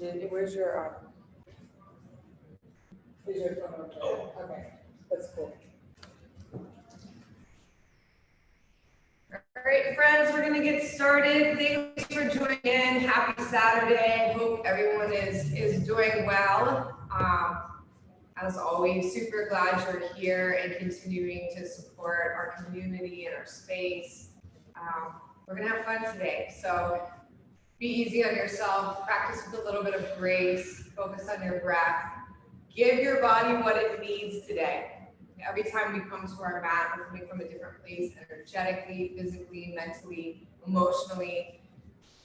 Where's your is your phone okay? Okay, that's cool. All right, friends, we're gonna get started. Thanks for joining in. Happy Saturday. Hope everyone is doing well. As always, super glad you're here and continuing to support our community and our space. We're gonna have fun today, so be easy on yourself. Practice with a little bit of grace. Focus on your breath. Give your body what it needs today. Every time we come to our mat, we're coming from a different place, energetically, physically, mentally, emotionally.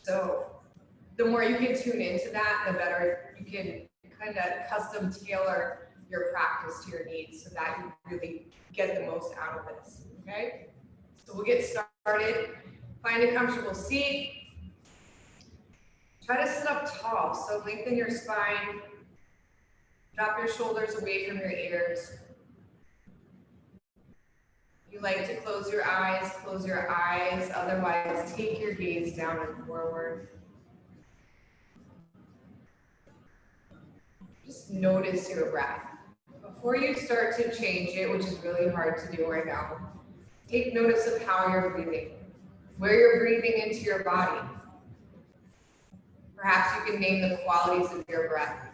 So the more you can tune into that, the better you can kind of custom tailor your practice to your needs so that you really get the most out of this, okay? So we'll get started. Find a comfortable seat. Try to sit up tall, so lengthen your spine. Drop your shoulders away from your ears. If you like to close your eyes, close your eyes. Otherwise, take your gaze down and forward. Just notice your breath. Before you start to change it, which is really hard to do right now, take notice of how you're breathing, where you're breathing into your body. Perhaps you can name the qualities of your breath.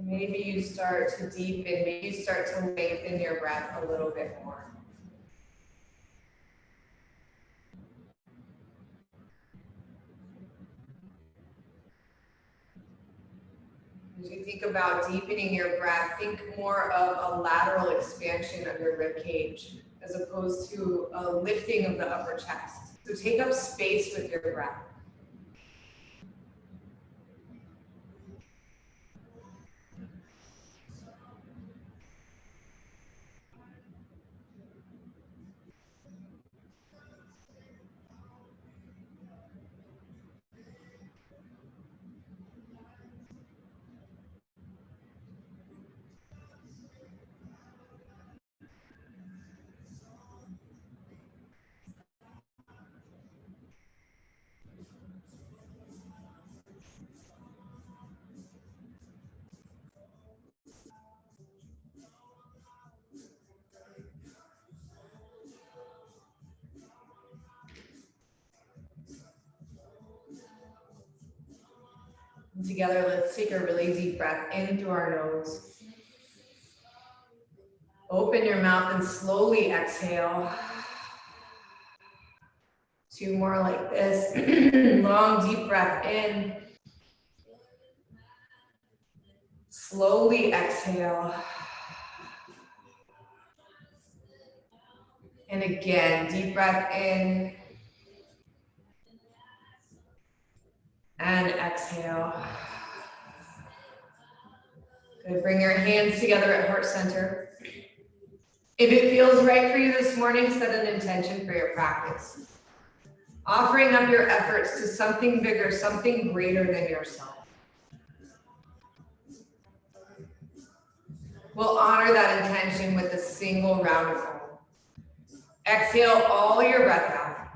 Maybe you start to deepen, maybe you start to lengthen your breath a little bit more. As you think about deepening your breath, think more of a lateral expansion of your rib cage as opposed to a lifting of the upper chest. So take up space with your breath. And together, let's take a really deep breath in through our nose. Open your mouth and slowly exhale. 2 more like this. Long, deep breath in. Slowly exhale. And again, deep breath in. And exhale. Good. Bring your hands together at heart center. If it feels right for you this morning, set an intention for your practice. Offering up your efforts to something bigger, something greater than yourself. We'll honor that intention with a single round of home. Exhale all your breath out.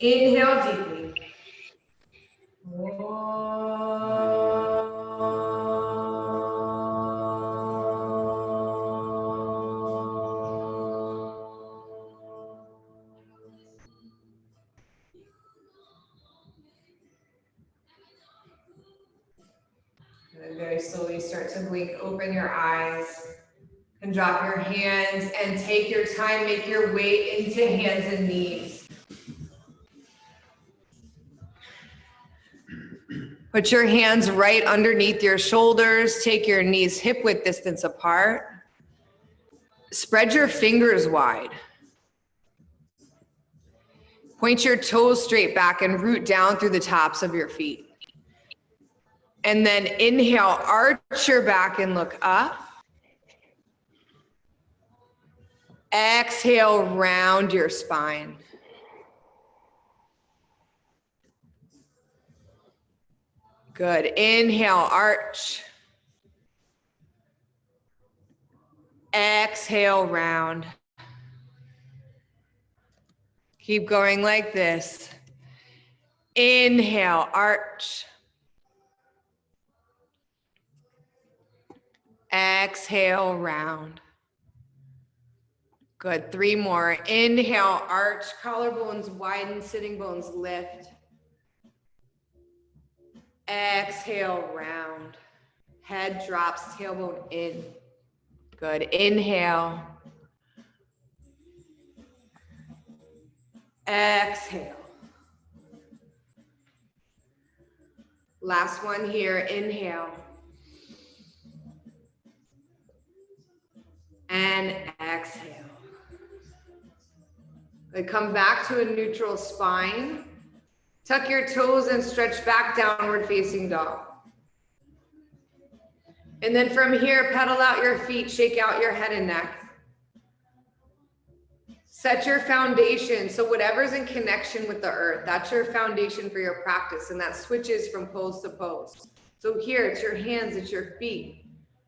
Inhale deeply. And very slowly start to blink, open your eyes, and drop your hands and take your time, make your way into hands and knees. Put your hands right underneath your shoulders, take your knees hip width distance apart. Spread your fingers wide. Point your toes straight back and root down through the tops of your feet. And then inhale, arch your back and look up. Exhale, round your spine. Good. Inhale, arch. Exhale, round. Keep going like this. Inhale, arch. Exhale, round. Good. 3 more. Inhale, arch, collarbones widen, sitting bones lift. Exhale, round. Head drops, tailbone in. Good. Inhale. Exhale. Last one here. Inhale. And exhale. Good. Come back to a neutral spine. Tuck your toes and stretch back, downward facing dog. And then from here, pedal out your feet, shake out your head and neck. Set your foundation. So whatever's in connection with the earth, that's your foundation for your practice. And that switches from pose to pose. So here, it's your hands, it's your feet.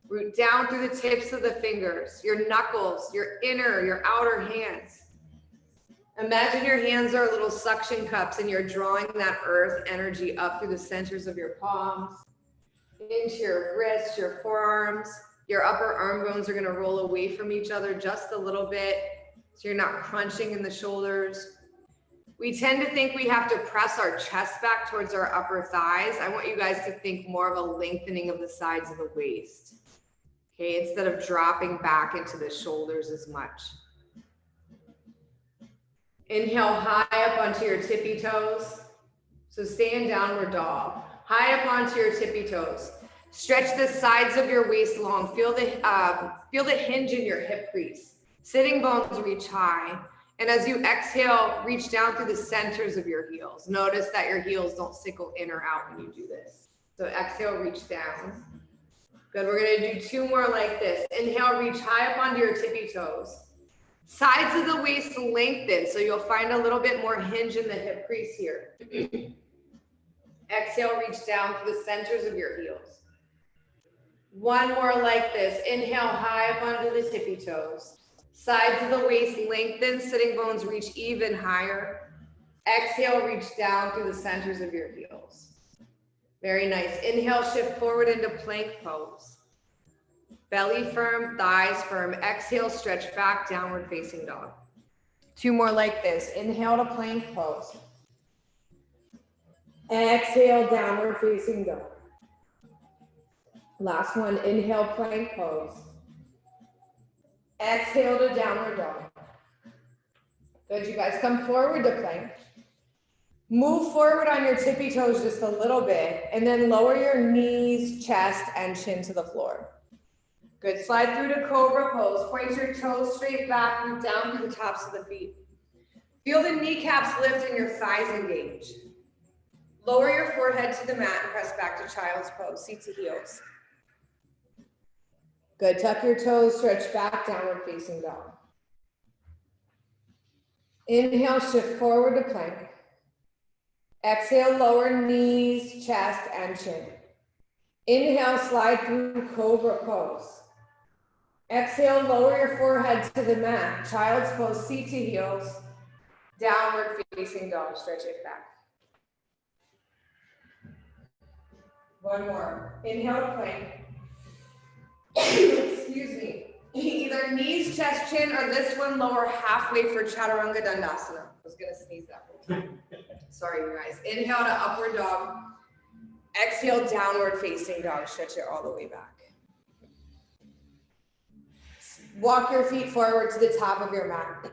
Root down through the tips of the fingers, your knuckles, your inner, your outer hands. Imagine your hands are little suction cups and you're drawing that earth energy up through the centers of your palms, into your wrists, your forearms. Your upper arm bones are gonna roll away from each other just a little bit so you're not crunching in the shoulders. We tend to think we have to press our chest back towards our upper thighs. I want you guys to think more of a lengthening of the sides of the waist, okay, instead of dropping back into the shoulders as much. Inhale high up onto your tippy toes. So stay in downward dog. High up onto your tippy toes. Stretch the sides of your waist long. Feel the hinge in your hip crease. Sitting bones reach high. And as you exhale, reach down through the centers of your heels. Notice that your heels don't sickle in or out when you do this. So exhale, reach down. Good, we're gonna do 2 more like this. Inhale, reach high up onto your tippy toes. Sides of the waist lengthen, so you'll find a little bit more hinge in the hip crease here. Exhale, reach down to the centers of your heels. 1 more like this. Inhale, high up onto the tippy toes. Sides of the waist lengthen, sitting bones reach even higher. Exhale, reach down through the centers of your heels. Very nice. Inhale, shift forward into plank pose. Belly firm, thighs firm. Exhale, stretch back, downward facing dog. 2 more like this. Inhale to plank pose. Exhale, downward facing dog. Last one, inhale, plank pose. Exhale to downward dog. Good, you guys come forward to plank. Move forward on your tippy toes just a little bit, and then lower your knees, chest, and chin to the floor. Good, slide through to cobra pose. Point your toes straight back, move down through the tops of the feet. Feel the kneecaps lift and your thighs engage. Lower your forehead to the mat and press back to child's pose, seat to heels. Good, tuck your toes, stretch back, downward facing dog. Inhale, shift forward to plank. Exhale, lower knees, chest, and chin. Inhale, slide through cobra pose. Exhale, lower your forehead to the mat. Child's pose, seat to heels. Downward facing dog, stretch it back. 1 more. Inhale to plank. Excuse me. Either knees, chest, chin, or this one lower halfway for Chaturanga Dandasana. I was gonna sneeze that whole time. Sorry, you guys. Inhale to upward dog. Exhale, downward facing dog. Stretch it all the way back. Walk your feet forward to the top of your mat.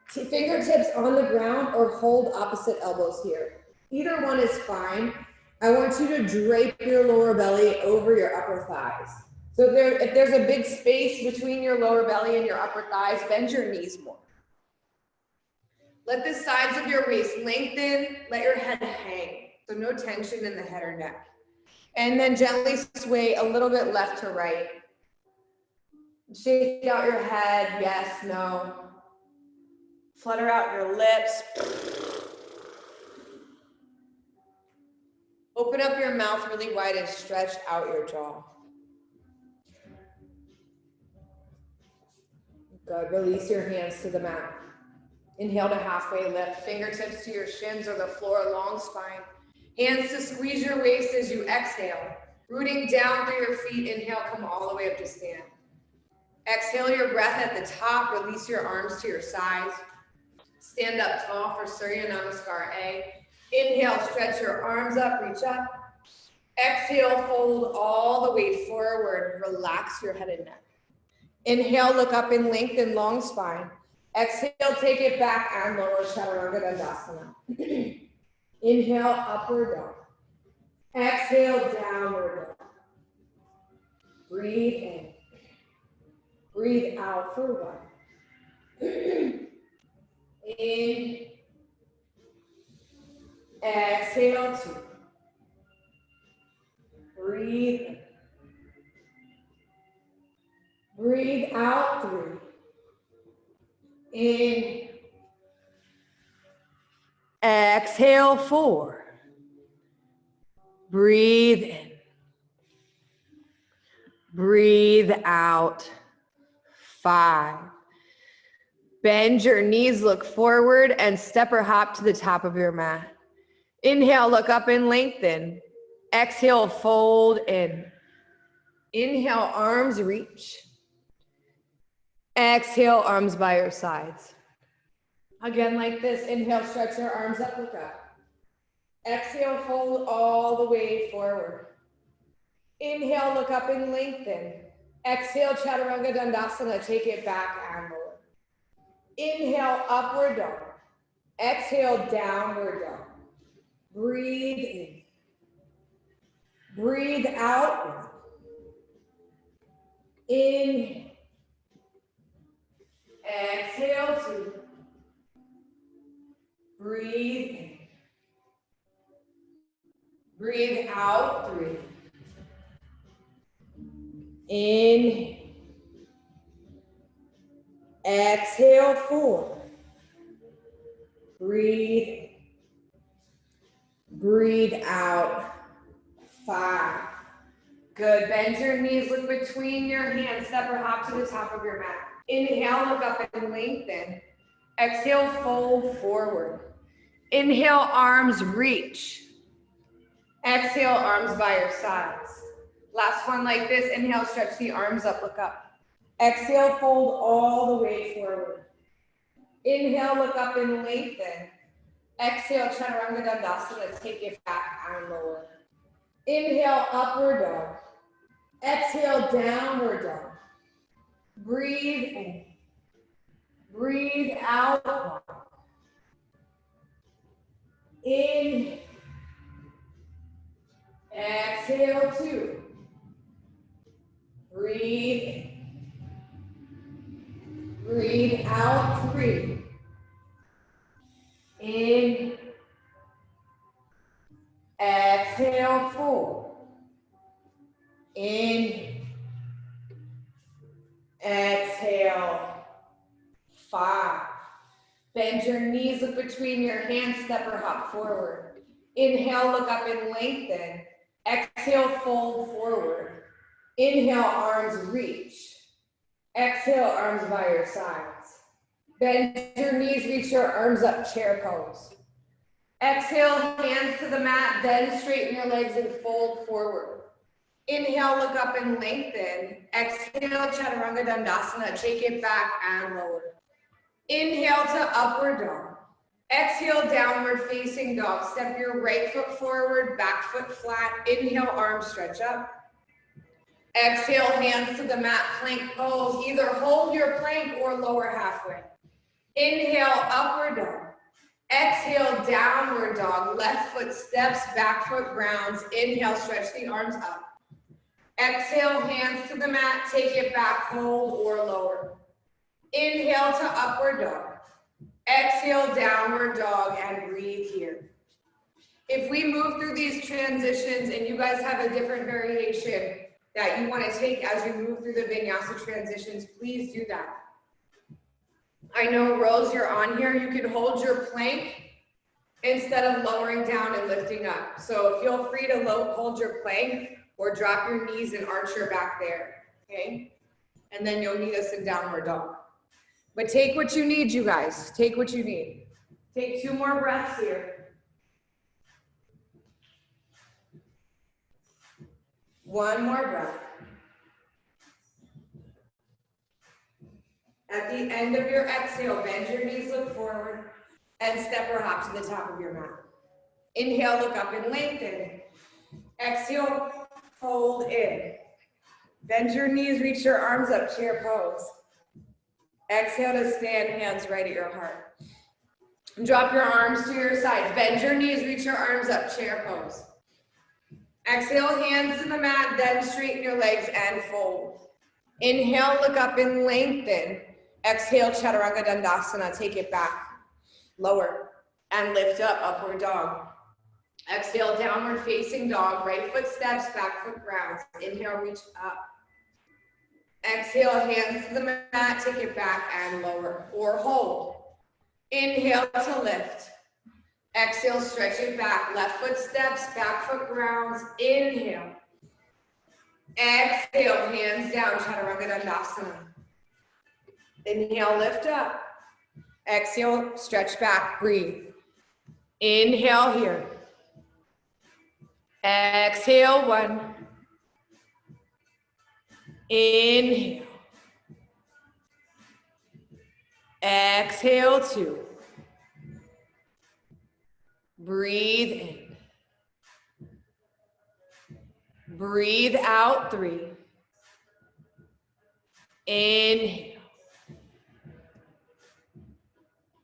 Fingertips on the ground or hold opposite elbows here. Either one is fine. I want you to drape your lower belly over your upper thighs. So if there's a big space between your lower belly and your upper thighs, bend your knees more. Let the sides of your waist lengthen, let your head hang. So So no tension in the head or neck. And then gently sway a little bit left to right. Shake out your head, yes, no. Flutter out your lips. Open up your mouth really wide and stretch out your jaw. Good, release your hands to the mat. Inhale to halfway lift, fingertips to your shins or the floor, long spine. Hands to squeeze your waist as you exhale. Rooting down through your feet, inhale, come all the way up to stand. Exhale your breath at the top, release your arms to your sides. Stand up tall for Surya Namaskar A. Inhale, stretch your arms up, reach up. Exhale, fold all the way forward, relax your head and neck. Inhale, look up and lengthen long spine. Exhale, take it back and lower Chaturanga Dandasana. Inhale, upward dog. Exhale, downward dog. Breathe in. Breathe out for one. In. Exhale, two. Breathe in. Breathe out, three. In. Exhale, four. Breathe in. Breathe out, five. Bend your knees, look forward, and step or hop to the top of your mat. Inhale, look up and lengthen. Exhale, fold in. Inhale, arms reach. Exhale, arms by your sides. Again, like this, inhale, stretch your arms up, look up. Exhale, fold all the way forward. Inhale, look up and lengthen. Exhale, Chaturanga Dandasana, take it back and lower. Inhale, upward dog. Exhale, downward dog. Breathe in. Breathe out. Inhale. Exhale, two. Breathe in. Breathe out, three. Inhale. Exhale, four. Breathe. Breathe out, five. Good, bend your knees, look between your hands, step or hop to the top of your mat. Inhale, look up and lengthen. Exhale, fold forward. Inhale, arms reach. Exhale, arms by your sides. Last one like this. Inhale, stretch the arms up, look up. Exhale, fold all the way forward. Inhale, look up and lengthen. Exhale, Chaturanga Dandasana, take it back and lower. Inhale, upward dog. Exhale, downward dog. Breathe in. Breathe out. In. Exhale, two. Breathe in. Breathe out, three. In. Exhale, four. In. Exhale, five. Bend your knees, look between your hands, step or hop forward. Inhale, look up and lengthen. Exhale, fold forward. Inhale, arms reach. Exhale, arms by your sides. Bend your knees, reach your arms up, chair pose. Exhale, hands to the mat, then straighten your legs and fold forward. Inhale, look up and lengthen. Exhale, Chaturanga Dandasana, take it back and lower. Inhale to upward dog. Exhale, downward facing dog. Step your right foot forward, back foot flat. Inhale, arms stretch up. Exhale, hands to the mat, plank pose. Either hold your plank or lower halfway. Inhale, upward dog. Exhale, downward dog. Left foot steps, back foot grounds. Inhale, stretch the arms up. Exhale, hands to the mat, take it back, hold or lower. Inhale to upward dog. Exhale, downward dog, and breathe here. If we move through these transitions and you guys have a different variation that you want to take as you move through the vinyasa transitions, please do that. I know, Rose, you're on here. You can hold your plank instead of lowering down and lifting up. So feel free to hold your plank or drop your knees and arch your back there, okay? And then you'll meet us in downward dog. But take what you need, you guys. Take what you need. Take 2 more breaths here. 1 more breath. At the end of your exhale, bend your knees, look forward, and step or hop to the top of your mat. Inhale, look up and lengthen. Exhale, fold in. Bend your knees, reach your arms up, chair pose. Exhale to stand, hands right at your heart. Drop your arms to your sides. Bend your knees, reach your arms up, chair pose. Exhale, hands to the mat, then straighten your legs and fold. Inhale, look up and lengthen. Exhale, Chaturanga Dandasana, take it back. Lower and lift up, upward dog. Exhale, downward facing dog. Right foot steps, back foot grounds. Inhale, reach up. Exhale, hands to the mat, take it back and lower or hold. Inhale to lift. Exhale, stretch it back. Left foot steps, back foot grounds. Inhale. Exhale, hands down, Chaturanga Dandasana. Inhale, lift up. Exhale, stretch back, breathe. Inhale here. Exhale, 1. Inhale. Exhale, 2. Breathe in. Breathe out, 3. Inhale.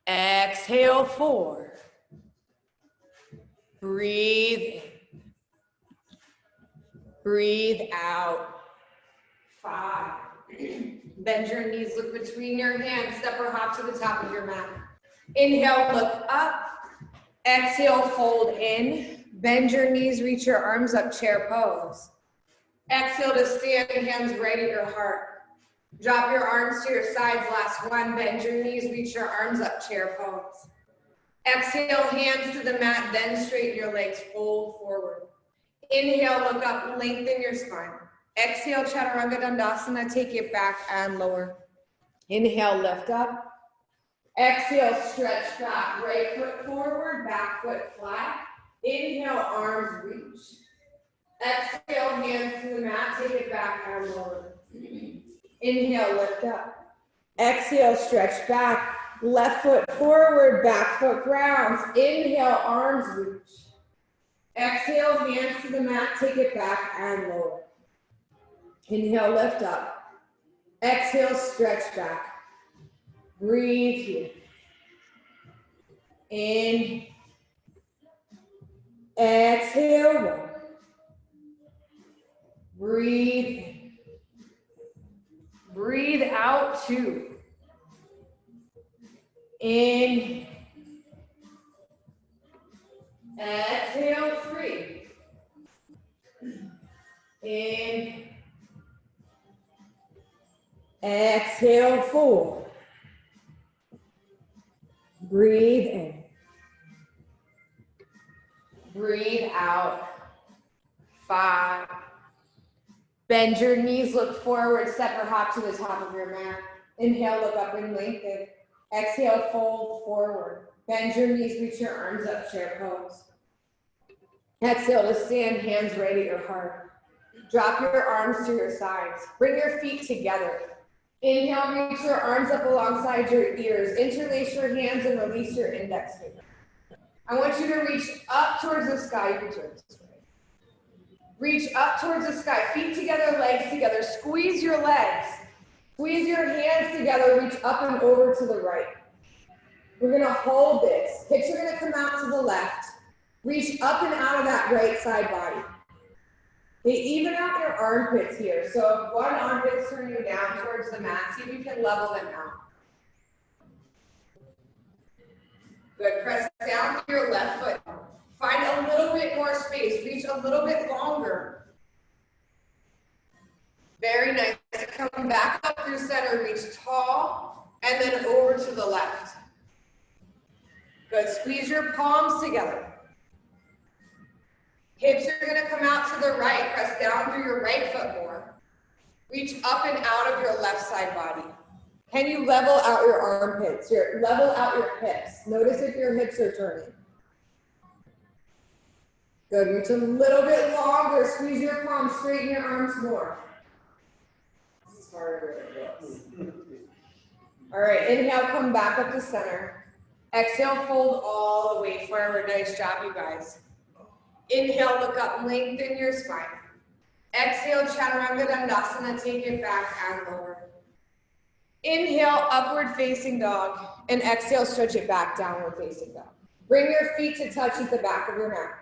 Exhale, 4. Breathe in. Breathe out, 5. Bend your knees, look between your hands, step or hop to the top of your mat. Inhale, look up. Exhale, fold in. Bend your knees, reach your arms up, chair pose. Exhale to stand, hands right at your heart. Drop your arms to your sides, last 1. Bend your knees, reach your arms up, chair pose. Exhale, hands to the mat, then straighten your legs, fold forward. Inhale, look up, lengthen your spine. Exhale, Chaturanga Dandasana, take it back and lower. Inhale, lift up. Exhale, stretch back, right foot forward, back foot flat. Inhale, arms reach. Exhale, hands to the mat, take it back and lower. Inhale, lift up. Exhale, stretch back. Left foot forward, back foot grounds. Inhale, arms reach. Exhale, hands to the mat, take it back and lower. Inhale, lift up. Exhale, stretch back. Breathe here. In. Exhale, 1. Breathe in. Breathe out, 2. In. Exhale, 3. In. Exhale, 4. Breathe in. Breathe out. 5. Bend your knees, look forward, step or hop to the top of your mat. Inhale, look up and lengthen. Exhale, fold forward. Bend your knees, reach your arms up, chair pose. Exhale to stand, hands right at your heart. Drop your arms to your sides. Bring your feet together. Inhale, reach your arms up alongside your ears. Interlace your hands and release your index finger. I want you to reach up towards the sky. Reach up towards the sky. Feet together, legs together. Squeeze your legs. Squeeze your hands together. Reach up and over to the right. We're going to hold this. Hips are going to come out to the left. Reach up and out of that right side body. Okay, even out your armpits here. So if one armpit's turning down towards the mat, see if you can level them out. Good. Press down to your left foot. Find a little bit more space. Reach a little bit longer. Very nice. Come back up through center. Reach tall and then over to the left. Good. Squeeze your palms together. Hips are going to come out to the right. Press down through your right foot more. Reach up and out of your left side body. Can you level out your armpits? Level out your hips. Notice if your hips are turning. Good. Reach a little bit longer. Squeeze your palms. Straighten your arms more. This is harder than it looks. All right. Inhale. Come back up to center. Exhale. Fold all the way forward. Nice job, you guys. Inhale. Look up. Lengthen your spine. Exhale. Chaturanga Dandasana. Take it back and lower. Inhale, upward facing dog, and exhale, stretch it back, downward facing dog. Bring your feet to touch at the back of your mat.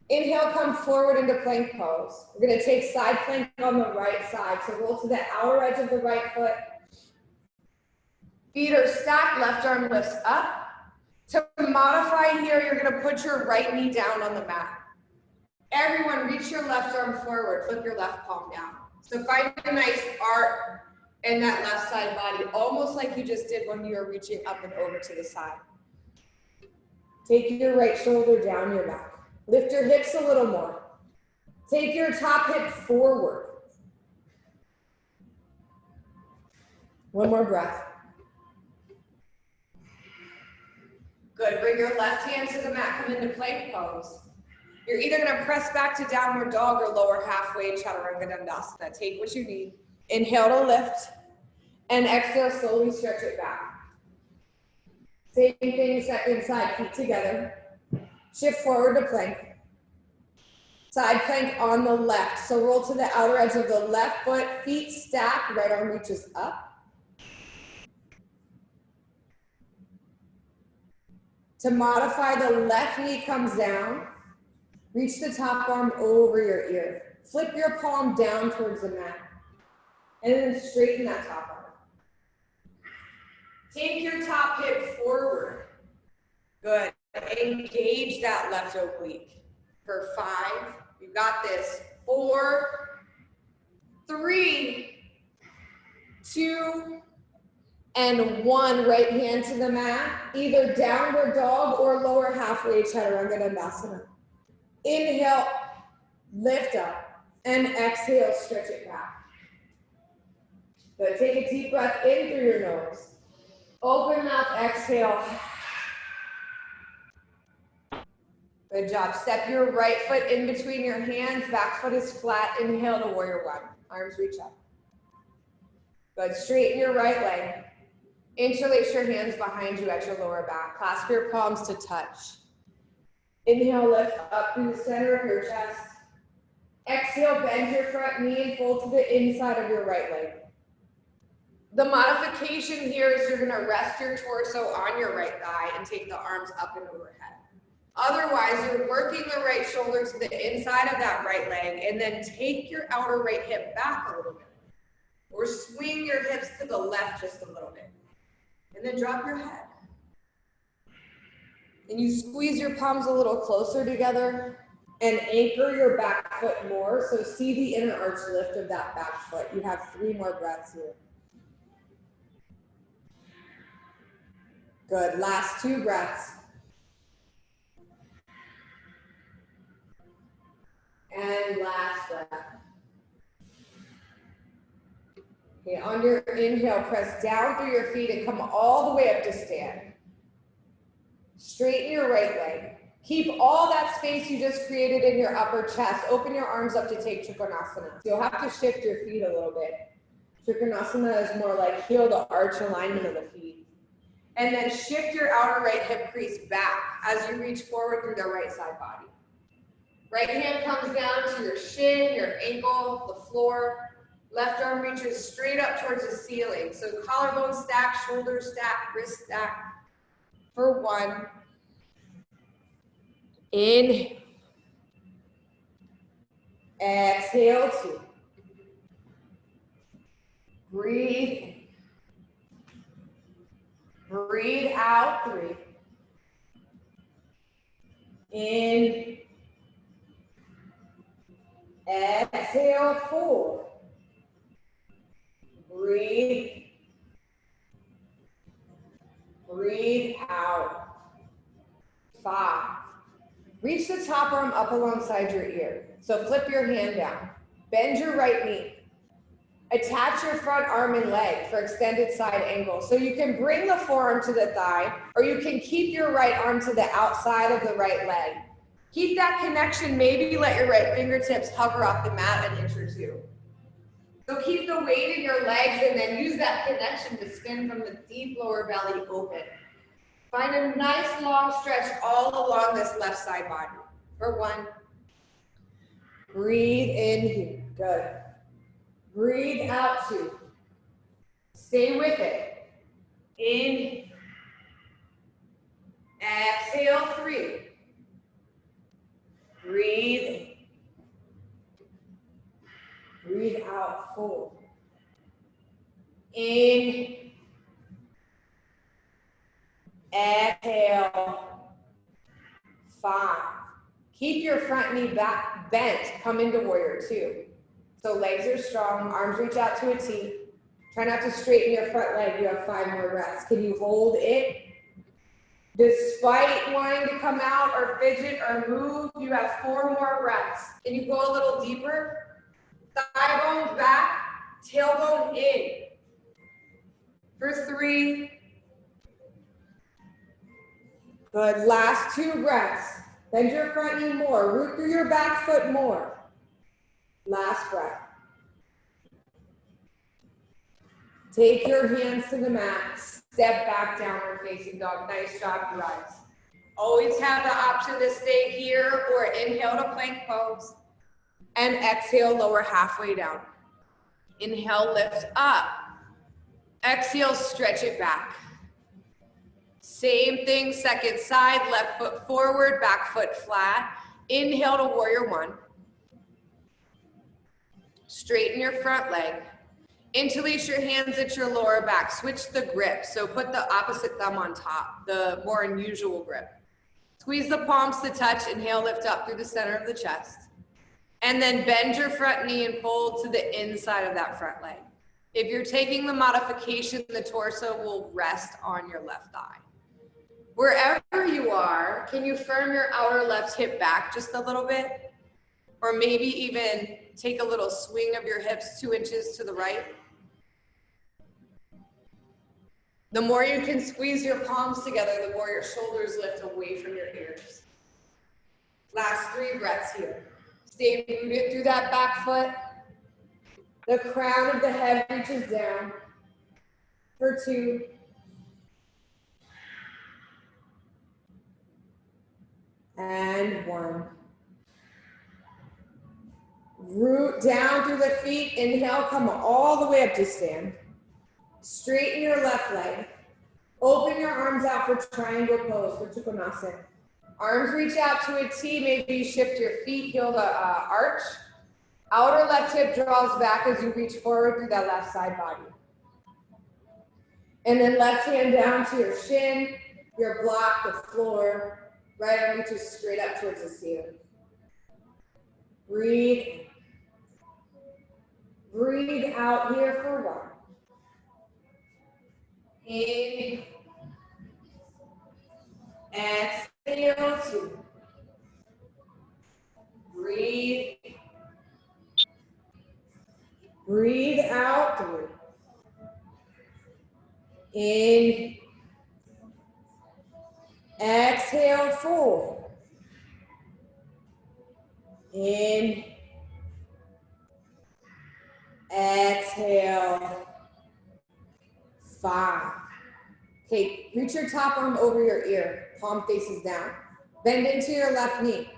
Inhale, come forward into plank pose. We're gonna take side plank on the right side, so roll to the outer edge of the right foot. Feet are stacked, left arm lifts up. To modify here, you're gonna put your right knee down on the mat. Everyone, reach your left arm forward, flip your left palm down. So find a nice arc in that left side body, almost like you just did when you were reaching up and over to the side. Take your right shoulder down your back. Lift your hips a little more. Take your top hip forward. One more breath. Good, bring your left hand to the mat, come into plank pose. You're either gonna press back to downward dog or lower halfway Chaturanga Dandasana. Take what you need. Inhale to lift, and exhale, slowly stretch it back. Same thing, second side, feet together. Shift forward to plank. Side plank on the left. So roll to the outer edge of the left foot, feet stacked, right arm reaches up. To modify, the left knee comes down. Reach the top arm over your ear. Flip your palm down towards the mat. And then straighten that top arm. Take your top hip forward. Good. Engage that left oblique. For 5, you got this. 4, 3, 2, and 1. Right hand to the mat. Either downward dog or lower halfway Chaturanga Dandasana. Inhale, lift up, and exhale, stretch it back. Good. Take a deep breath in through your nose. Open mouth, exhale. Good job. Step your right foot in between your hands. Back foot is flat. Inhale to warrior 1. Arms reach up. Good. Straighten your right leg. Interlace your hands behind you at your lower back. Clasp your palms to touch. Inhale, lift up through the center of your chest. Exhale, bend your front knee and fold to the inside of your right leg. The modification here is you're gonna rest your torso on your right thigh and take the arms up and overhead. Otherwise, you're working the right shoulder to the inside of that right leg and then take your outer right hip back a little bit. Or swing your hips to the left just a little bit. And then drop your head. And you squeeze your palms a little closer together and anchor your back foot more. So see the inner arch lift of that back foot. You have 3 more breaths here. Good, last 2 breaths. And last breath. Okay, on your inhale, press down through your feet and come all the way up to stand. Straighten your right leg. Keep all that space you just created in your upper chest. Open your arms up to take Trikonasana. You'll have to shift your feet a little bit. Trikonasana is more like heel to arch alignment of the feet. And then shift your outer right hip crease back as you reach forward through the right side body. Right hand comes down to your shin, your ankle, the floor. Left arm reaches straight up towards the ceiling. So collarbone stack, shoulder stack, wrist stack. For 1. Inhale. Exhale, 2. Breathe. Breathe out, 3. In. Exhale, 4. Breathe. Breathe out. 5. Reach the top arm up alongside your ear. So flip your hand down. Bend your right knee. Attach your front arm and leg for extended side angle. So you can bring the forearm to the thigh, or you can keep your right arm to the outside of the right leg. Keep that connection. Maybe let your right fingertips hover off the mat an inch or 2. So keep the weight in your legs and then use that connection to spin from the deep lower belly open. Find a nice long stretch all along this left side body. For 1. Breathe in here. Good. Breathe out 2. Stay with it. In. Exhale 3. Breathe. Breathe out 4. In. Exhale 5. Keep your front knee back bent. Come into warrior 2. So legs are strong, arms reach out to a T. Try not to straighten your front leg. You have 5 more breaths. Can you hold it? Despite wanting to come out or fidget or move, you have 4 more breaths. Can you go a little deeper? Thigh bones back, tailbone in. For 3. Good. Last 2 breaths. Bend your front knee more. Root through your back foot more. Last breath. Take your hands to the mat. Step back, downward facing dog. Nice job, you guys. Always have the option to stay here or inhale to plank pose. And exhale, lower halfway down. Inhale, lift up. Exhale, stretch it back. Same thing, second side, left foot forward, back foot flat. Inhale to warrior 1. Straighten your front leg. Interlace your hands at your lower back. Switch the grip. So put the opposite thumb on top, the more unusual grip. Squeeze the palms to touch. Inhale, lift up through the center of the chest. And then bend your front knee and fold to the inside of that front leg. If you're taking the modification, the torso will rest on your left thigh. Wherever you are, can you firm your outer left hip back just a little bit? Or maybe even take a little swing of your hips 2 inches to the right. The more you can squeeze your palms together, the more your shoulders lift away from your ears. Last 3 breaths here. Stay rooted through that back foot. The crown of the head reaches down. For 2. And 1. Root down through the feet. Inhale, come all the way up to stand. Straighten your left leg. Open your arms out for triangle pose, for Trikonasana. Arms reach out to a T. Maybe you shift your feet, heel to arch. Outer left hip draws back as you reach forward through that left side body. And then left hand down to your shin, your block, the floor. Right arm reaches straight up towards the ceiling. Breathe. Breathe out here for 1. In. Exhale 2. Breathe. Breathe out 3. In. Exhale 4. In. Exhale 5. Okay, reach your top arm over your ear, palm faces down. Bend into your left knee.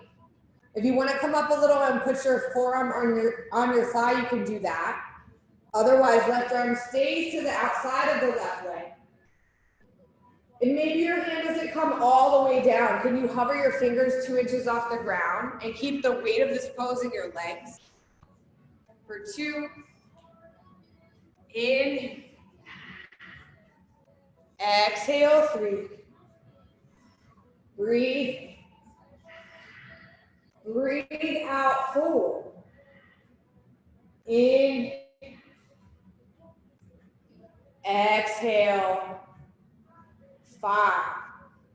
If you want to come up a little and put your forearm on your thigh, you can do that. Otherwise, left arm stays to the outside of the left leg. And maybe your hand doesn't come all the way down. Can you hover your fingers 2 inches off the ground and keep the weight of this pose in your legs? For 2. In. Exhale 3. Breathe. Breathe out, 4. In. Exhale. 5.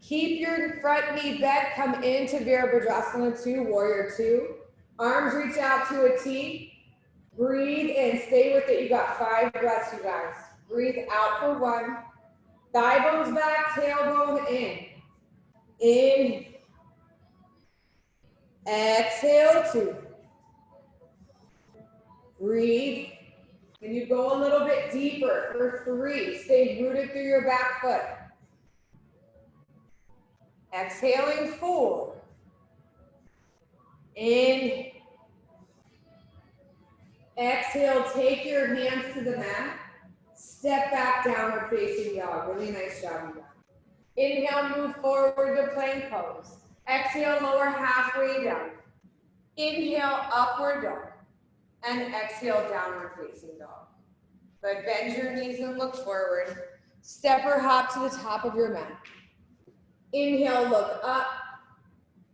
Keep your front knee bent. Come into Virabhadrasana 2, Warrior 2. Arms reach out to a T. Breathe in. Stay with it. You got 5 breaths, you guys. Breathe out for 1. Thigh bones back, tailbone in. In. Exhale, 2. Breathe. And you go a little bit deeper for 3. Stay rooted through your back foot. Exhaling, 4. In. Exhale, take your hands to the mat. Step back, downward facing dog. Really nice job, you guys. Inhale, move forward to plank pose. Exhale, lower halfway down. Inhale, upward dog. And exhale, downward facing dog. Good, bend your knees and look forward. Step or hop to the top of your mat. Inhale, look up.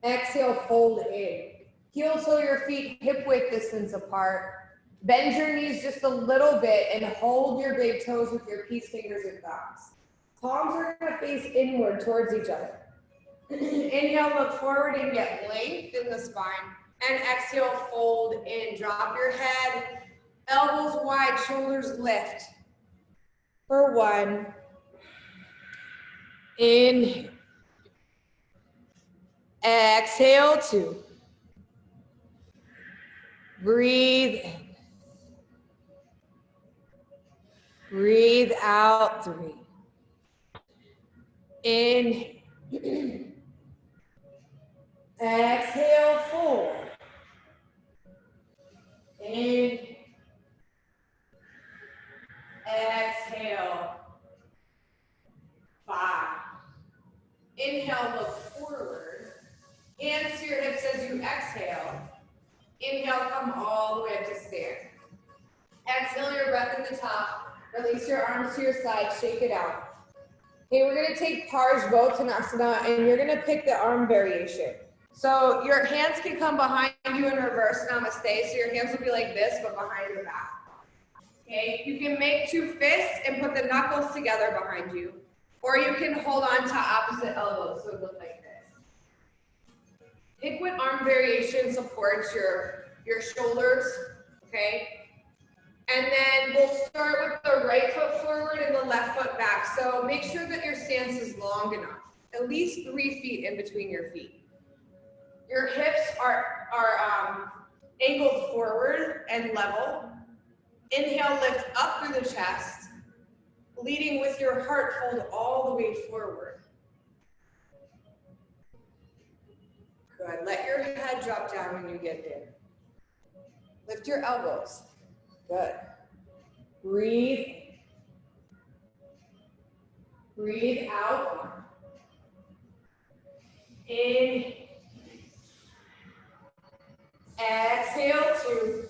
Exhale, fold in. Heel toe your feet hip width distance apart. Bend your knees just a little bit and hold your big toes with your peace fingers and thumbs. Palms are gonna face inward towards each other. Inhale, look forward and get length in the spine. And exhale, fold in. Drop your head, elbows wide, shoulders lift. For 1. In. Exhale, 2. Breathe in. Breathe out, 3. In. Exhale, 4. In. Exhale. 5. Inhale, look forward. Hands to your hips as you exhale. Inhale, come all the way up to stand. Exhale your breath at the top. Release your arms to your side, shake it out. Okay, we're gonna take Parsvottanasana and you're gonna pick the arm variation. So your hands can come behind you in reverse namaste. So your hands will be like this, but behind your back. Okay, you can make 2 fists and put the knuckles together behind you. Or you can hold on to opposite elbows, so it looks like this. Pick what arm variation supports your shoulders, okay? And then we'll start with the right foot forward and the left foot back. So make sure that your stance is long enough, at least 3 feet in between your feet. Your hips are angled forward and level. Inhale, lift up through the chest. Leading with your heart, fold all the way forward. Good. Let your head drop down when you get there. Lift your elbows. Good. Breathe. Breathe out. In. Exhale, 2.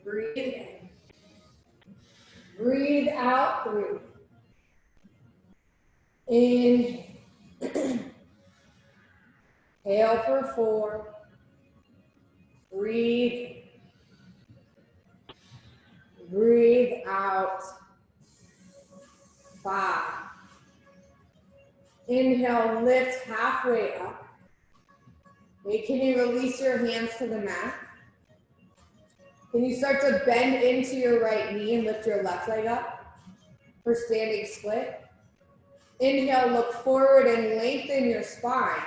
Breathe in. Breathe out, 3. In. Inhale for 4. Breathe. Breathe out. 5. Inhale, lift halfway up. Okay, can you release your hands to the mat? Can you start to bend into your right knee and lift your left leg up for standing split? Inhale, look forward and lengthen your spine.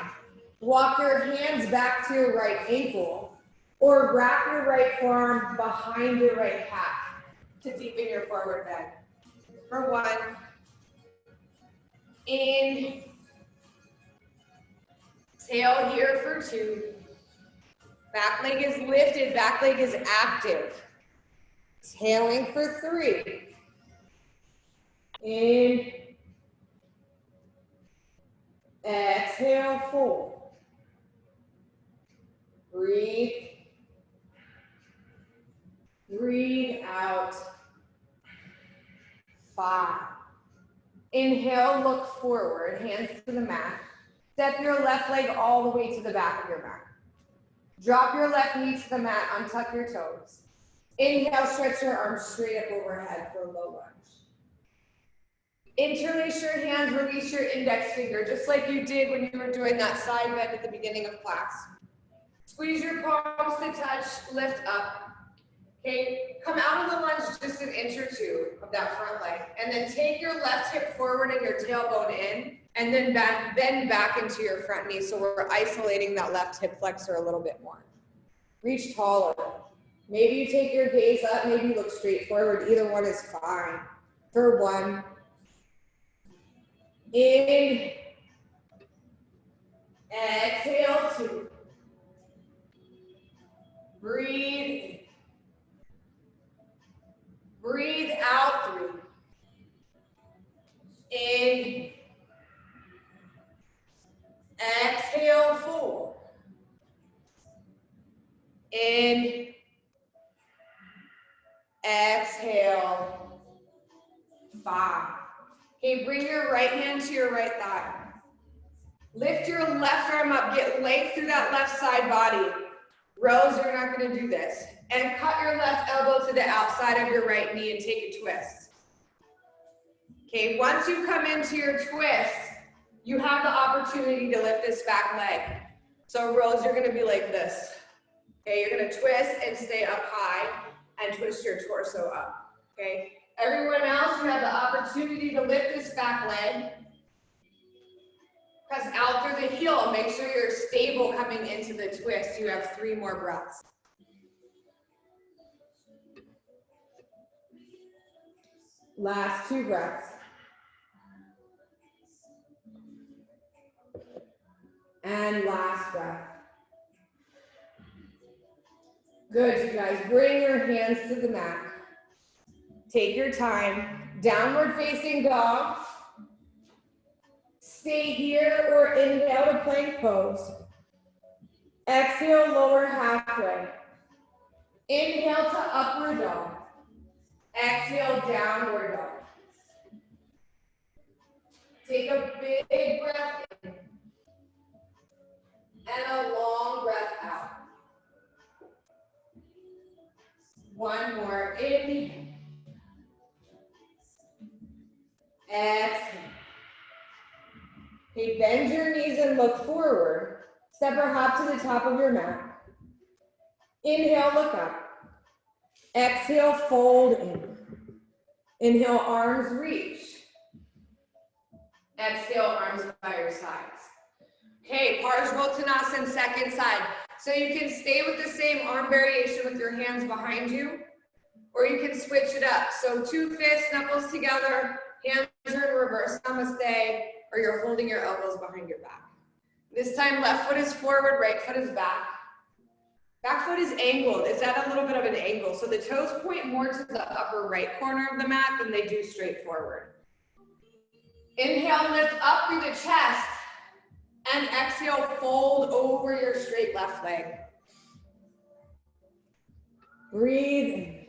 Walk your hands back to your right ankle or wrap your right forearm behind your right calf to deepen your forward bend. For 1. In. Exhale here for 2. Back leg is lifted, back leg is active. Exhaling for 3. In. Exhale, 4. Breathe. Breathe out. 5. Inhale, look forward, hands to the mat. Step your left leg all the way to the back of your mat. Drop your left knee to the mat, untuck your toes. Inhale, stretch your arms straight up overhead for a low lunge. Interlace your hands, release your index finger, just like you did when you were doing that side bend at the beginning of class. Squeeze your palms to touch, lift up. Okay, come out of the lunge just an inch or two of that front leg, and then take your left hip forward and your tailbone in, and then bend back into your front knee, so we're isolating that left hip flexor a little bit more. Reach taller. Maybe you take your gaze up, maybe you look straight forward. Either one is fine. For 1. In. Exhale, 2. Breathe. Breathe out, 3. In. Exhale, 4. In. Exhale, 5. Okay, bring your right hand to your right thigh. Lift your left arm up, get length through that left side body. Rose, you're not gonna do this. And cut your left elbow to the outside of your right knee and take a twist. Okay, once you come into your twist, you have the opportunity to lift this back leg. So Rose, you're gonna be like this. Okay, you're gonna twist and stay up high and twist your torso up, okay? Everyone else, you have the opportunity to lift this back leg. Press out through the heel. Make sure you're stable coming into the twist. You have 3 more breaths. Last 2 breaths. And last breath. Good, you guys. Bring your hands to the mat. Take your time. Downward facing dog. Stay here or inhale to plank pose. Exhale, lower halfway. Inhale to upward dog. Exhale, downward dog. Take a big breath in and a long breath out. One more in. Exhale. Okay, bend your knees and look forward. Step or hop to the top of your mat. Inhale, look up. Exhale, fold in. Inhale, arms reach. Exhale, arms by your sides. Okay, Parsvottanasana, second side. So you can stay with the same arm variation with your hands behind you, or you can switch it up. So 2 fists, knuckles together, hands are in reverse namaste, or you're holding your elbows behind your back. This time, left foot is forward, right foot is back. Back foot is angled. It's at a little bit of an angle. So the toes point more to the upper right corner of the mat than they do straight forward. Inhale, lift up through the chest. And exhale, fold over your straight left leg. Breathe in.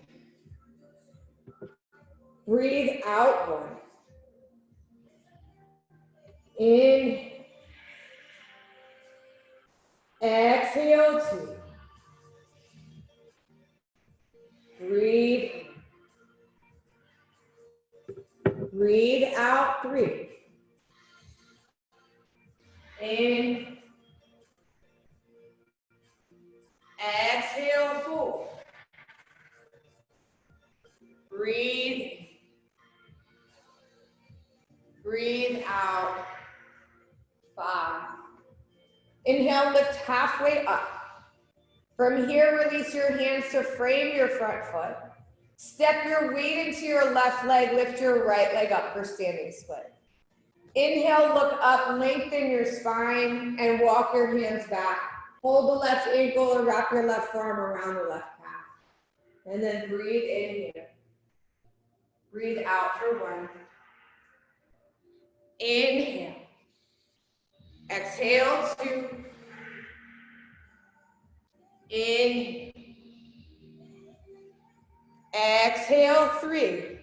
Breathe out 1. In. Exhale 2. Breathe. Breathe out 3. In. Exhale 4. Breathe. Breathe out 5. Inhale, lift halfway up. From here, release your hands to frame your front foot. Step your weight into your left leg, lift your right leg up for standing split. Inhale, look up, lengthen your spine, and walk your hands back. Hold the left ankle or wrap your left arm around the left calf. And then breathe in here. Breathe out for 1. Inhale. Exhale 2. Inhale. Exhale 3.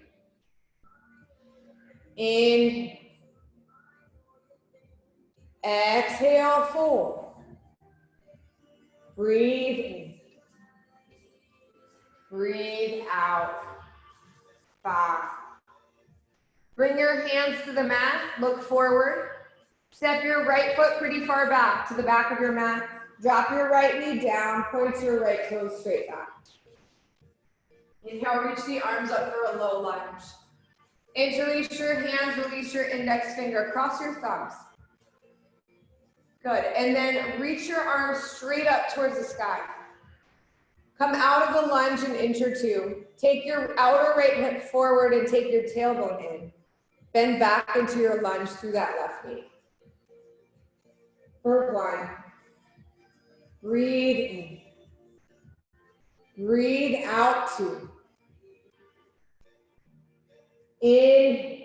Inhale. Exhale, 4. Breathe in. Breathe out. 5. Bring your hands to the mat, look forward. Step your right foot pretty far back to the back of your mat. Drop your right knee down, point your right toes straight back. Inhale, reach the arms up for a low lunge. Interlace your hands, release your index finger, cross your thumbs. Good, and then reach your arms straight up towards the sky. Come out of the lunge and enter 2. Take your outer right hip forward and take your tailbone in. Bend back into your lunge through that left knee. For 1. Breathe in. Breathe out 2. In.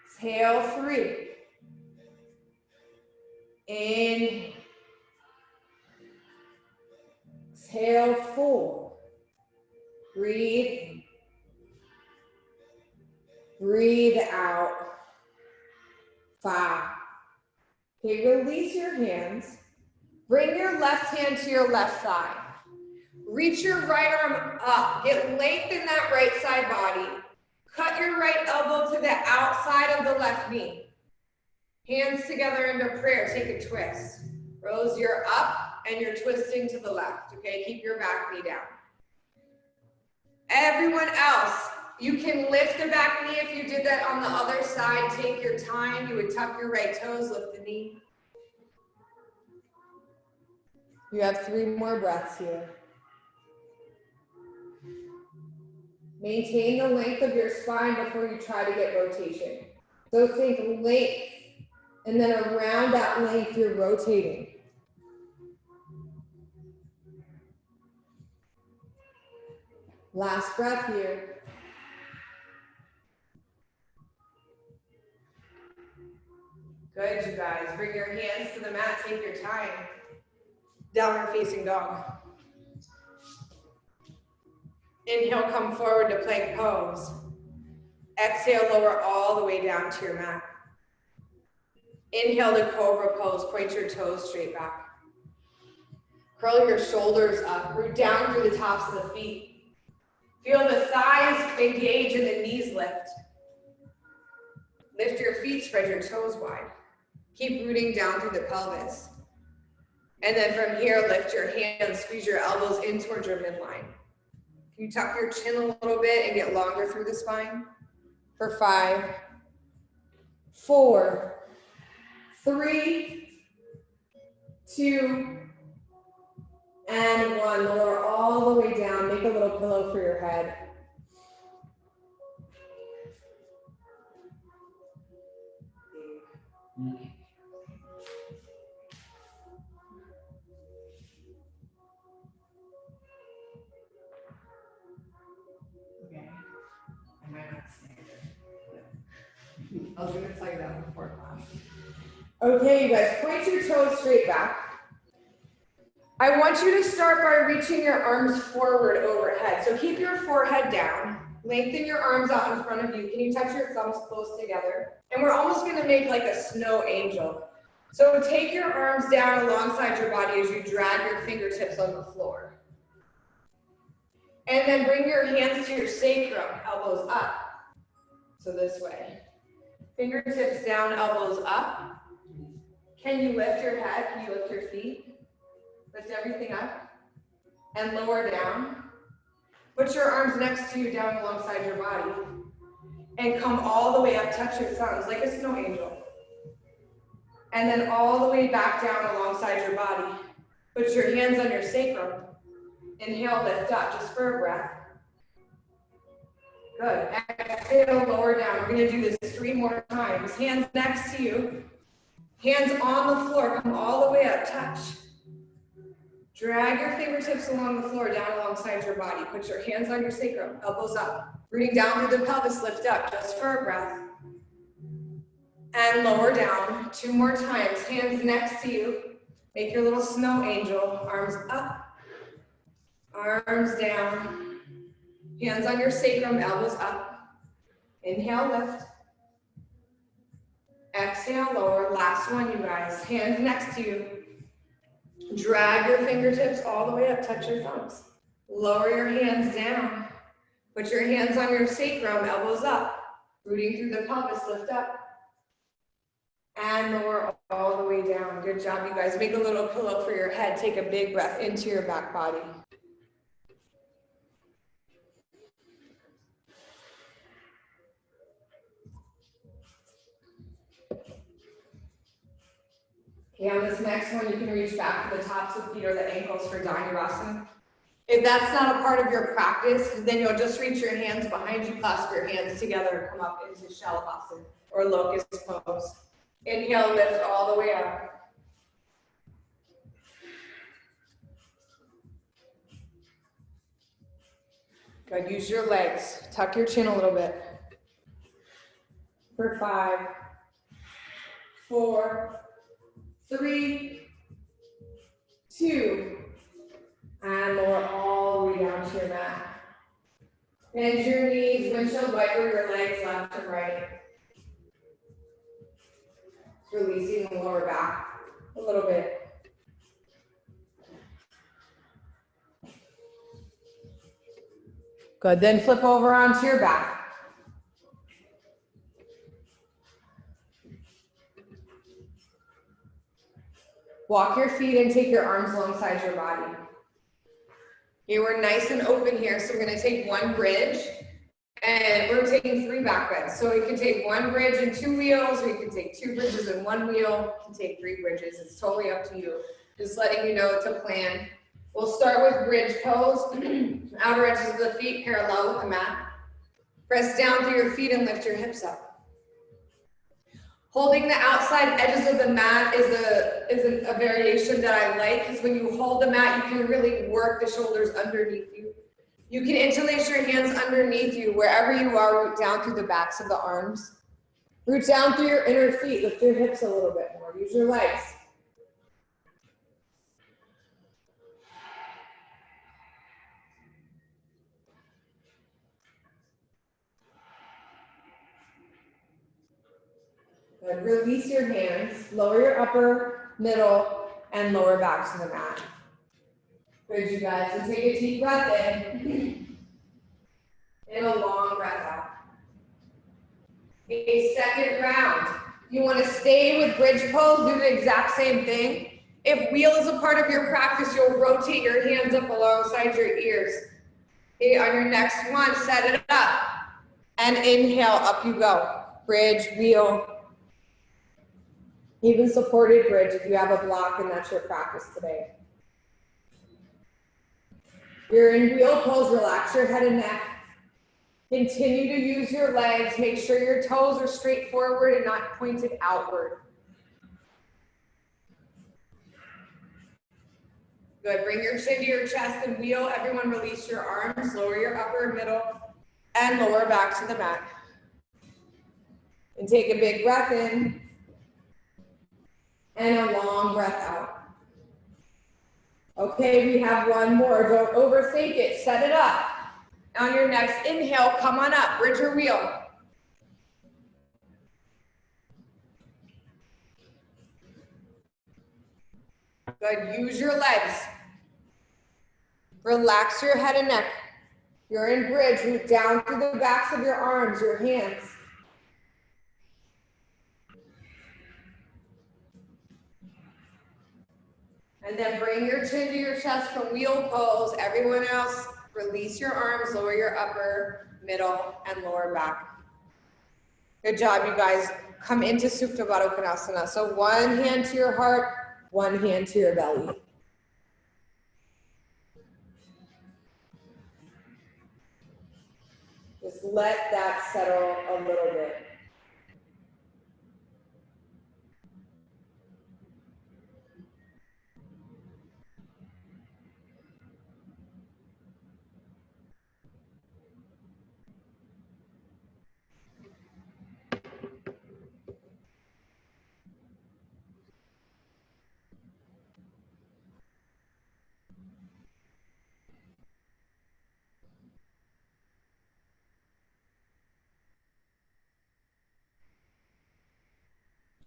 Exhale 3. In. Exhale 4. Breathe in. Breathe out. 5. Okay, release your hands. Bring your left hand to your left thigh. Reach your right arm up. Get length in that right side body. Cut your right elbow to the outside of the left knee. Hands together into prayer. Take a twist. Rose, you're up and you're twisting to the left. Okay, keep your back knee down. Everyone else, you can lift the back knee if you did that on the other side. Take your time. You would tuck your right toes, lift the knee. You have 3 more breaths here. Maintain the length of your spine before you try to get rotation. So think length, and then around that length, you're rotating. Last breath here. Good, you guys. Bring your hands to the mat, take your time. Downward facing dog. Inhale, come forward to plank pose. Exhale, lower all the way down to your mat. Inhale to cobra pose, point your toes straight back. Curl your shoulders up, root down through the tops of the feet. Feel the thighs engage and the knees lift. Lift your feet, spread your toes wide. Keep rooting down through the pelvis. And then from here, lift your hands, squeeze your elbows in towards your midline. Can you tuck your chin a little bit and get longer through the spine? For 5, 4, 3, 2, and 1. Lower all the way down. Make a little pillow for your head. Okay. I might not say it. I was going to tell you that before class. Okay, you guys, point your toes straight back. I want you to start by reaching your arms forward overhead. So keep your forehead down. Lengthen your arms out in front of you. Can you touch your thumbs close together? And we're almost going to make like a snow angel. So take your arms down alongside your body as you drag your fingertips on the floor. And then bring your hands to your sacrum, elbows up. So this way. Fingertips down, elbows up. Can you lift your head? Can you lift your feet? Lift everything up and lower down. Put your arms next to you down alongside your body and come all the way up, touch your thumbs like a snow angel. And then all the way back down alongside your body. Put your hands on your sacrum. Inhale, lift up just for a breath. Good. Exhale, lower down. We're going to do this 3 more times. Hands next to you. Hands on the floor. Come all the way up, touch. Drag your fingertips along the floor, down alongside your body. Put your hands on your sacrum, elbows up. Rooting down through the pelvis, lift up just for a breath. And lower down. 2 more times. Hands next to you. Make your little snow angel. Arms up. Arms down. Hands on your sacrum, elbows up. Inhale, lift. Exhale, lower. Last one, you guys. Hands next to you. Drag your fingertips all the way up, touch your thumbs. Lower your hands down. Put your hands on your sacrum, elbows up. Rooting through the pelvis, lift up. And lower all the way down. Good job, you guys. Make a little pillow for your head. Take a big breath into your back body. Okay, on this next one, you can reach back to the tops of feet or the ankles for Dhanurasana. If that's not a part of your practice, then you'll just reach your hands behind you, clasp your hands together, and come up into Shalabhasana or locust pose. Inhale, lift all the way up. Good, use your legs. Tuck your chin a little bit. For 5, 4, 3, 2, and lower all the way down to your mat. Bend your knees, windshield wiper your legs left and right. Releasing the lower back a little bit. Good, then flip over onto your back. Walk your feet and take your arms alongside your body. Okay, we're nice and open here, so we're gonna take one bridge, and we're taking 3 back bends. So we can take 1 bridge and 2 wheels, we can take 2 bridges and 1 wheel, we can take 3 bridges. It's totally up to you. Just letting you know to plan. We'll start with bridge pose. Outer edges of the feet parallel with the mat. Press down through your feet and lift your hips up. Holding the outside edges of the mat is a variation that I like, because when you hold the mat, you can really work the shoulders underneath you. You can interlace your hands underneath you wherever you are, root down through the backs of the arms. Root down through your inner feet, lift your hips a little bit more, use your legs. Good. Release your hands, lower your upper, middle, and lower back to the mat. Good, you guys. And take a deep breath in, and a long breath out. A second round. You want to stay with bridge pose, do the exact same thing. If wheel is a part of your practice, you'll rotate your hands up alongside your ears. Okay, on your next one, set it up. And inhale, up you go. Bridge, wheel. Even supported bridge if you have a block and that's your practice today. You're in wheel pose, relax your head and neck. Continue to use your legs. Make sure your toes are straight forward and not pointed outward. Good, bring your chin to your chest and wheel. Everyone release your arms, lower your upper, middle, and lower back to the mat. And take a big breath in. And a long breath out. Okay, we have one more. Don't overthink it. Set it up. On your next inhale, come on up. Bridge or wheel. Good. Use your legs. Relax your head and neck. You're in bridge. Root down through the backs of your arms, your hands. And then bring your chin to your chest from wheel pose. Everyone else, release your arms, lower your upper, middle, and lower back. Good job, you guys. Come into Supta Baddha Konasana. So one hand to your heart, one hand to your belly. Just let that settle a little bit.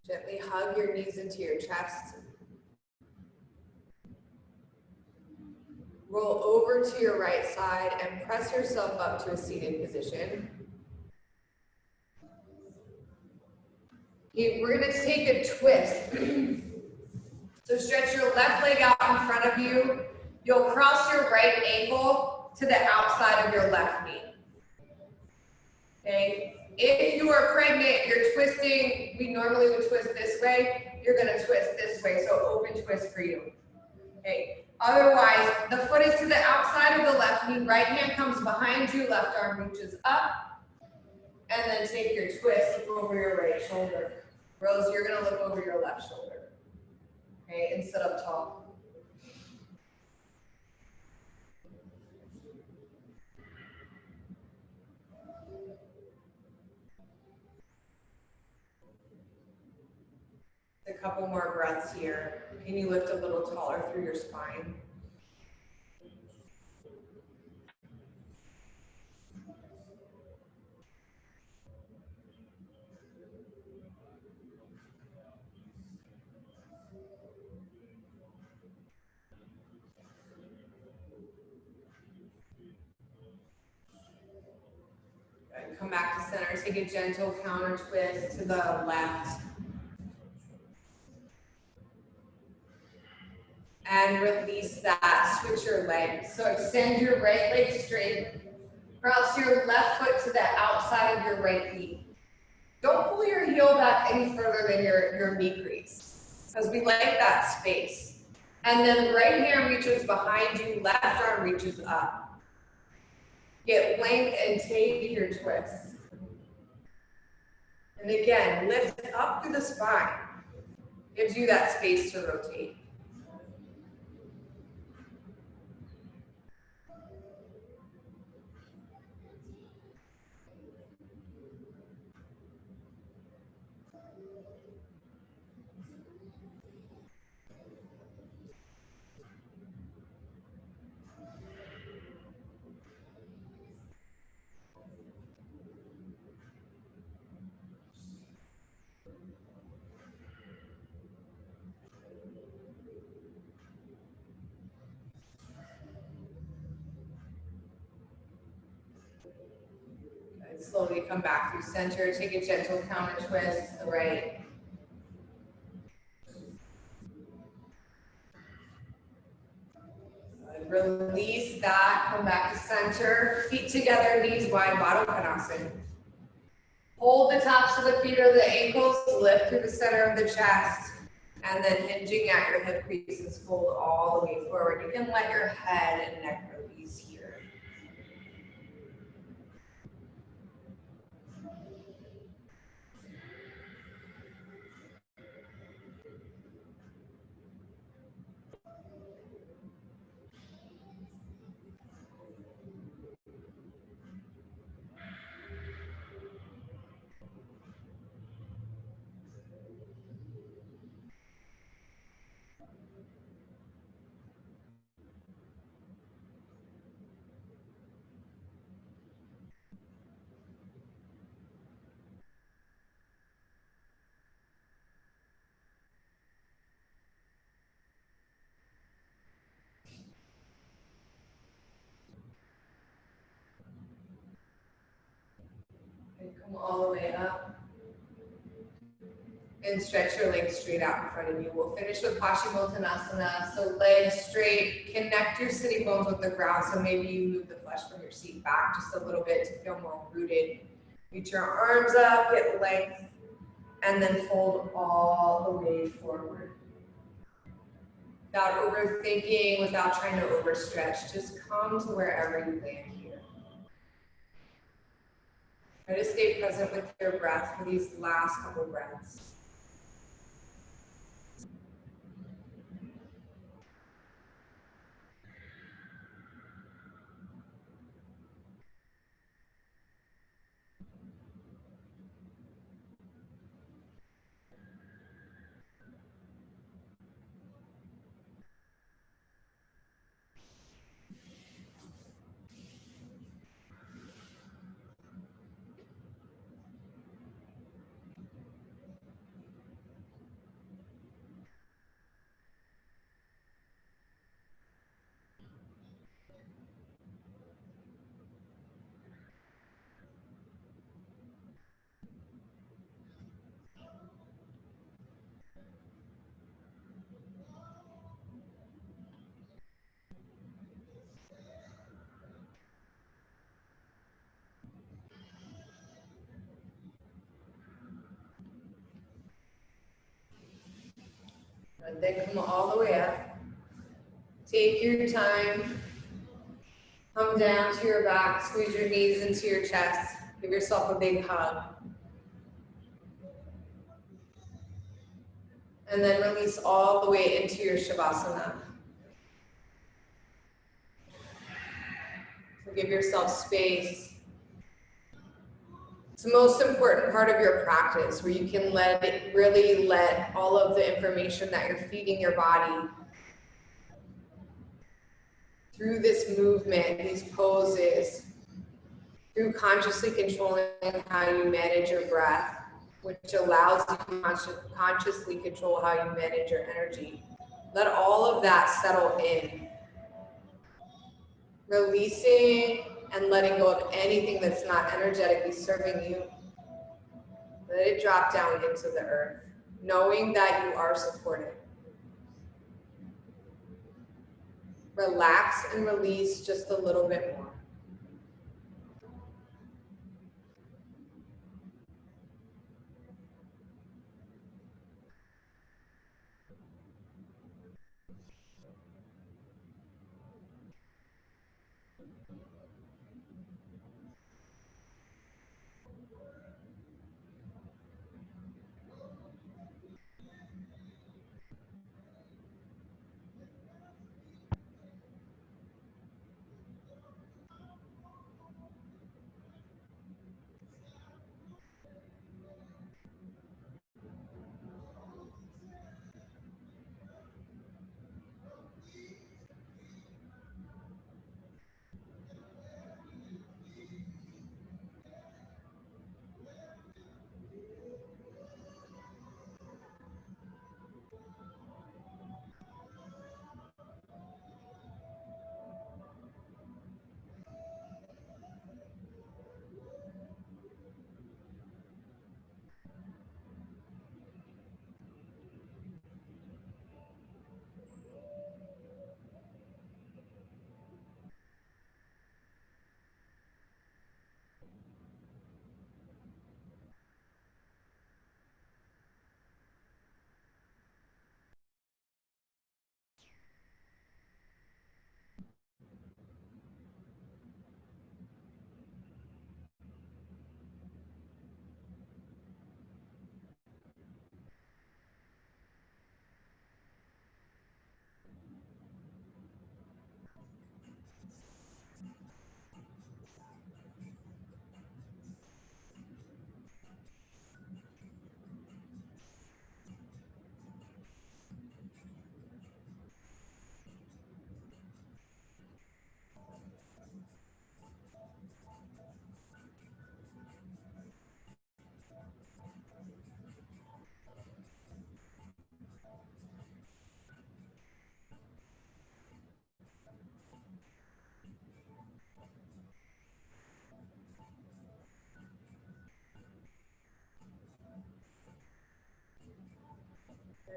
Gently hug your knees into your chest. Roll over to your right side and press yourself up to a seated position. Okay, we're gonna take a twist. So stretch your left leg out in front of you. You'll cross your right ankle to the outside of your left knee. Okay, if you are pregnant, you're twisting, we normally would twist this way, you're gonna twist this way, so open twist for you. Okay, otherwise, the foot is to the outside of the left knee, right hand comes behind you, left arm reaches up, and then take your twist, look over your right shoulder. Rose, you're gonna look over your left shoulder, okay, and sit up tall. A couple more breaths here. Can you lift a little taller through your spine? Good. Come back to center. Take a gentle counter twist to the left. And release that. Switch your legs. So extend your right leg straight. Cross your left foot to the outside of your right knee. Don't pull your heel back any further than your knee crease, because we like that space. And then right hand reaches behind you, left arm reaches up. Get length and take your twist. And again, lift up through the spine. Gives you that space to rotate. And slowly come back through center. Take a gentle counter twist to the right. Release that, come back to center. Feet together, knees wide, Baddha Konasana. Hold the tops of the feet or the ankles, lift through the center of the chest, and then hinging at your hip creases, fold all the way forward. You can let your head and neck release here. And come all the way up. And stretch your legs straight out in front of you. We'll finish with Paschimottanasana. So legs straight, connect your sitting bones with the ground. So maybe you move the flesh from your seat back just a little bit to feel more rooted. Reach your arms up, get length, and then fold all the way forward. Without overthinking, without trying to overstretch, just come to wherever you land here. Try to stay present with your breath for these last couple breaths. And then come all the way up. Take your time. Come down to your back, squeeze your knees into your chest. Give yourself a big hug. And then release all the way into your Shavasana. So give yourself space. It's the most important part of your practice, where you can really let all of the information that you're feeding your body through this movement, these poses, through consciously controlling how you manage your breath, which allows you to consciously control how you manage your energy. Let all of that settle in. Releasing and letting go of anything that's not energetically serving you. Let it drop down into the earth, knowing that you are supported. Relax and release just a little bit more.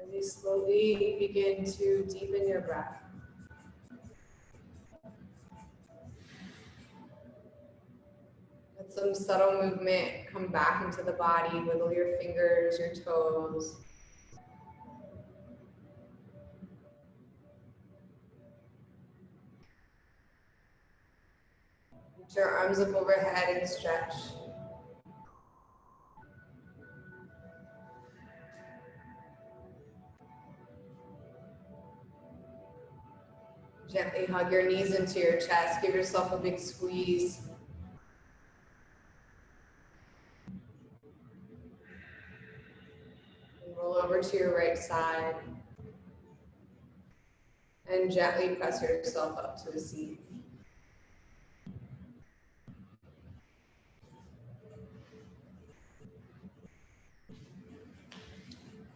As you slowly begin to deepen your breath. Let some subtle movement come back into the body. Wiggle your fingers, your toes. Put your arms up overhead and stretch. Gently hug your knees into your chest. Give yourself a big squeeze. And roll over to your right side. And gently press yourself up to a seat.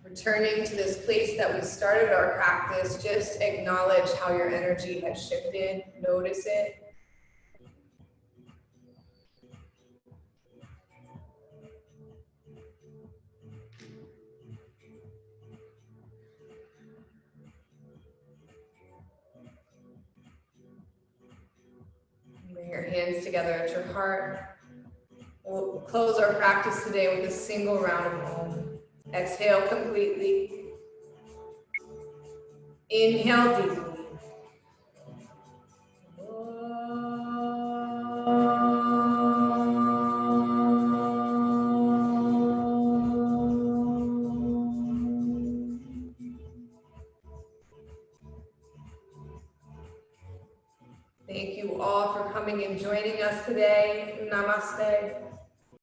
Returning to this place that we started our practice, just acknowledge how your energy has shifted. Notice it. Bring your hands together at your heart. We'll close our practice today with a single round of Om. Exhale completely. Inhale deeply. Thank you all for coming and joining us today. Namaste.